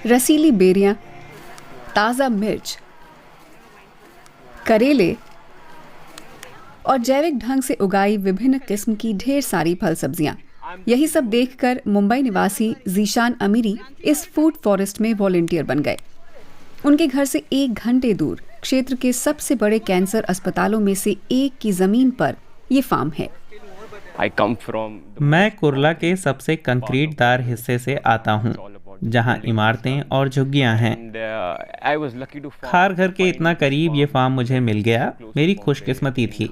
रसीली बेरियां, ताज़ा मिर्च, करेले और जैविक ढंग से उगाई विभिन्न किस्म की ढेर सारी फल सब्जियां। यही सब देखकर मुंबई निवासी जीशान अमीरी इस फूड फॉरेस्ट में वॉलंटियर बन गए। उनके घर से 1 घंटे दूर क्षेत्र के सबसे बड़े कैंसर अस्पतालों में से एक की जमीन पर ये फार्म है। मैं कुर्ला के सबसे कंक्रीटदार हिस्से से आता हूँ, जहाँ इमारतें और झुग्गियाँ हैं। खार घर के इतना करीब ये फार्म मुझे मिल गया, मेरी खुशकिस्मती थी।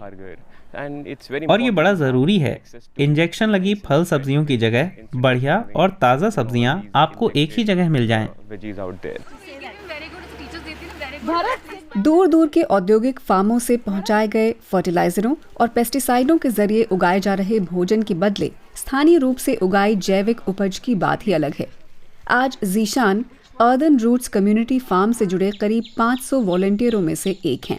और ये बड़ा ज़रूरी है। इंजेक्शन लगी फल सब्जियों की जगह बढ़िया और ताज़ा सब्जियाँ आपको एक ही जगह मिल जाएं। दूर दूर के औद्योगिक फार्मों से पहुंचाए गए फर्टिलाइजरों और पेस्टिसाइडों के जरिए उगाए जा रहे भोजन के बदले स्थानीय रूप से उगाई जैविक उपज की बात ही अलग है। आज Zeeshan earthen roots community farm से जुड़े करीब 500 वॉलंटियरों में से एक हैं।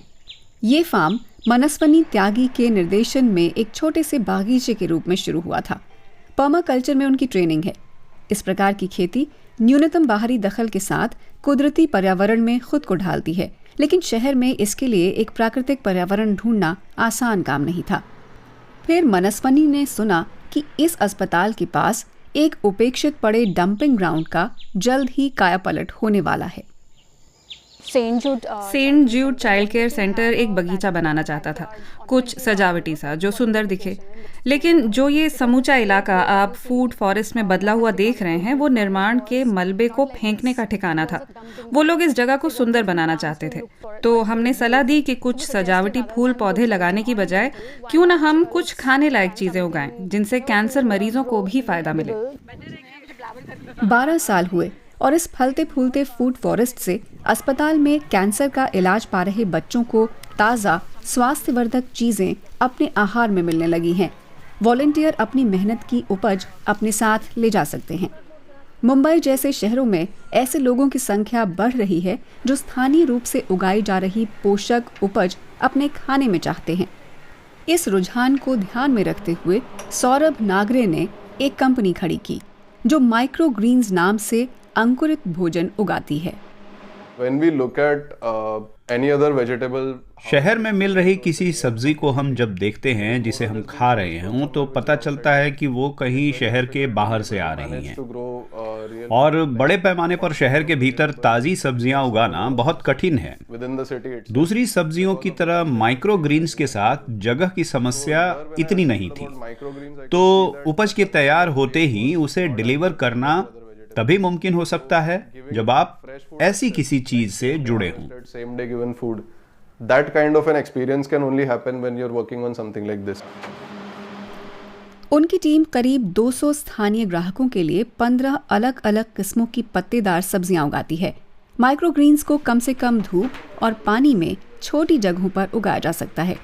ये फार्म मनस्वनी त्यागी के निर्देशन में एक छोटे से बागीचे के रूप में शुरू हुआ था। पर्माकल्चर में उनकी ट्रेनिंग है। इस प्रकार की खेती न्यूनतम बाहरी दखल के साथ कुदरती पर्यावरण में खुद को ढालती है, लेकिन शहर में इसके लिए एक प्राकृतिक पर्यावरण ढूंढना आसान काम नहीं था। फिर मनस्वनी ने सुना कि इस अस्पताल के पास एक उपेक्षित पड़े डंपिंग ग्राउंड का जल्द ही कायापलट होने वाला है। सेंट जूड चाइल्ड केयर सेंटर एक बगीचा बनाना चाहता था, कुछ सजावटी सा जो सुंदर दिखे। लेकिन जो ये समूचा इलाका आप फूड फॉरेस्ट में बदला हुआ देख रहे हैं, वो निर्माण के मलबे को फेंकने का ठिकाना था। वो लोग इस जगह को सुंदर बनाना चाहते थे, तो हमने सलाह दी कि कुछ सजावटी फूल पौधे लगाने की बजाय क्यों ना हम कुछ खाने लायक चीजें उगाएं, जिनसे कैंसर मरीजों को भी फायदा मिले। 12 साल हुए और इस फलते फूलते फूड फॉरेस्ट से अस्पताल में कैंसर का इलाज पा रहे बच्चों को ताज़ा स्वास्थ्यवर्धक चीज़ें अपने आहार में मिलने लगी हैं। वॉलंटियर अपनी मेहनत की उपज अपने साथ ले जा सकते हैं। मुंबई जैसे शहरों में ऐसे लोगों की संख्या बढ़ रही है जो स्थानीय रूप से उगाई जा रही पोषक उपज अपने खाने में चाहते हैं। इस रुझान को ध्यान में रखते हुए सौरभ नागरे ने एक कंपनी खड़ी की जो माइक्रो ग्रीन्स नाम से अंकुरित भोजन उगाती है। When we look at any other vegetable, शहर में मिल रही किसी सब्जी को हम जब देखते हैं जिसे हम खा रहे हैं, तो पता चलता है कि वो कहीं शहर के बाहर से आ रही हैं। और बड़े पैमाने पर शहर के भीतर ताज़ी सब्जियां उगाना बहुत कठिन है। दूसरी सब्जियों की तरह माइक्रो ग्रीन्स के साथ जगह की समस्या इतनी नहीं थी, तो उपज के तैयार होते ही उसे डिलीवर करना तभी मुमकिन हो सकता है जब आप ऐसी किसी चीज से जुड़े हों। That kind of an experience can only happen when you're working on something like this. उनकी टीम करीब 200 स्थानीय ग्राहकों के लिए 15 अलग अलग किस्मों की पत्तेदार सब्जियां उगाती है। माइक्रोग्रीन्स को कम से कम धूप और पानी में छोटी जगहों पर उगाया जा सकता है।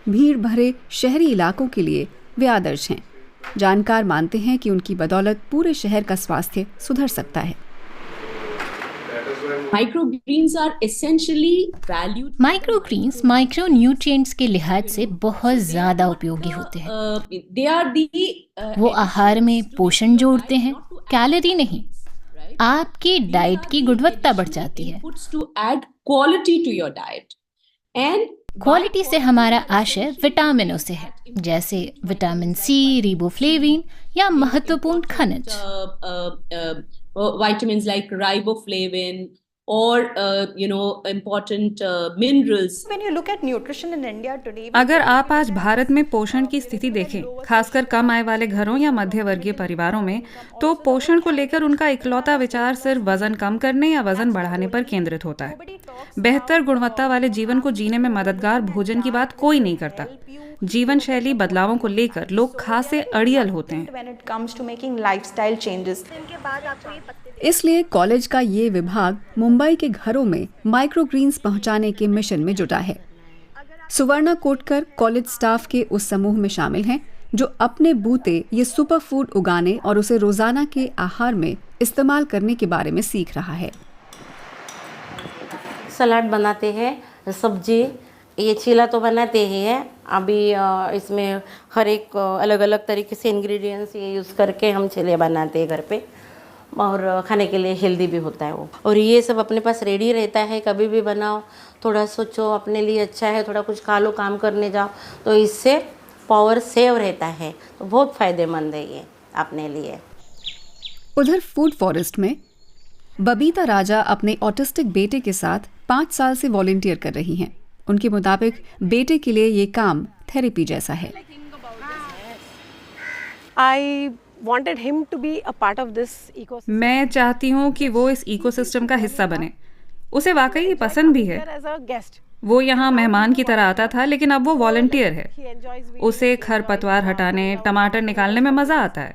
भीड़ भरे शहरी इलाकों के लिए वे आदर्श हैं। जानकार मानते हैं कि उनकी बदौलत पूरे शहर का स्वास्थ्य सुधर सकता है। माइक्रोग्रीन्स माइक्रोन्यूट्रिएंट्स के लिहाज से बहुत ज़्यादा उपयोगी होते हैं। वो आहार में पोषण जोड़ते हैं, कैलोरी नहीं। आपकी डाइट की गुणवत्ता बढ़ जाती है। क्वालिटी से हमारा आशय विटामिनों से है, जैसे विटामिन सी, रिबोफ्लेविन या महत्वपूर्ण खनिज। Vitamins like riboflavin or important minerals. When you look at nutrition in India today, अगर आप आज भारत में पोषण की स्थिति देखें, खासकर कम आय वाले घरों या मध्य वर्गीय परिवारों में, तो पोषण को लेकर उनका इकलौता विचार सिर्फ वजन कम करने या वजन बढ़ाने पर केंद्रित होता है। बेहतर गुणवत्ता वाले जीवन को जीने में मददगार भोजन की बात कोई नहीं करता। जीवन शैली बदलावों को लेकर लोग खासे अड़ियल होते हैं। इसलिए कॉलेज का ये विभाग मुंबई के घरों में माइक्रोग्रीन्स पहुंचाने के मिशन में जुटा है। सुवर्णा कोटकर कॉलेज स्टाफ के उस समूह में शामिल हैं जो अपने बूते ये सुपर फूड उगाने और उसे रोजाना के आहार में इस्तेमाल करने के बारे में सीख रहा है। सलाद बनाते हैं, सब्जी, ये चीला तो बनाते ही हैं। अभी इसमें हर एक अलग अलग तरीके से इंग्रेडिएंट्स ये यूज़ करके हम चीले बनाते हैं घर पे। और खाने के लिए हेल्दी भी होता है वो। और ये सब अपने पास रेडी रहता है, कभी भी बनाओ, थोड़ा सोचो अपने लिए अच्छा है, थोड़ा कुछ खा लो, काम करने जाओ, तो इससे पावर सेव रहता है, तो बहुत फ़ायदेमंद है ये अपने लिए। उधर फूड फॉरेस्ट में बबीता राजा अपने ऑटिस्टिक बेटे के साथ 5 साल से वॉलंटियर कर रही हैं। उनके मुताबिक बेटे के लिए ये काम थेरेपी जैसा है। मैं चाहती हूँ कि वो इस इकोसिस्टम का हिस्सा बने। उसे वाकई ये पसंद भी है। वो यहाँ मेहमान की तरह आता था, लेकिन अब वो वॉलंटियर है। उसे खरपतवार हटाने, टमाटर निकालने में मज़ा आता है।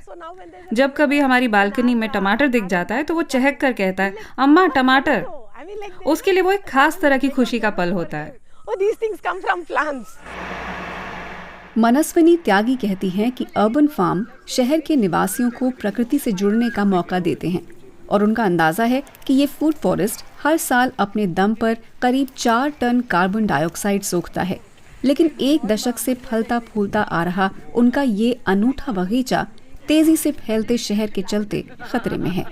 जब कभी हमारी बालकनी में टमाटर दिख जाता है तो वो चहक कर कहता है, अम्मा टमाटर। उसके लिए वो एक खास तरह की खुशी का पल होता है। मनस्विनी त्यागी कहती हैं कि अर्बन फार्म शहर के निवासियों को प्रकृति से जुड़ने का मौका देते हैं और उनका अंदाजा है कि ये फूड फॉरेस्ट हर साल अपने दम पर करीब 4 टन कार्बन डाइऑक्साइड सोखता है। लेकिन 1 दशक से फलता फूलता आ रहा उनका ये अनूठा बगीचा तेजी से फैलते शहर के चलते खतरे में है।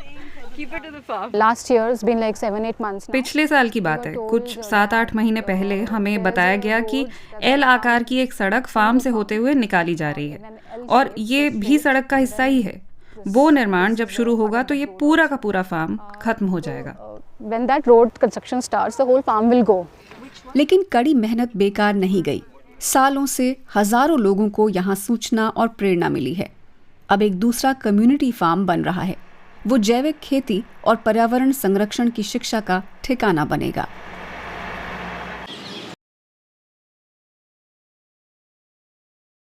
पिछले साल की बात है, कुछ 7-8 महीने पहले हमें बताया गया कि एल आकार की एक सड़क फार्म से होते हुए निकाली जा रही है और ये भी सड़क का हिस्सा ही है। वो निर्माण जब शुरू होगा तो ये पूरा का पूरा फार्म खत्म हो जाएगा। लेकिन कड़ी मेहनत बेकार नहीं गई। सालों से हजारों लोगों को यहाँ सूचना और प्रेरणा मिली है। अब एक दूसरा कम्युनिटी फार्म बन रहा है। वो जैविक खेती और पर्यावरण संरक्षण की शिक्षा का ठिकाना बनेगा।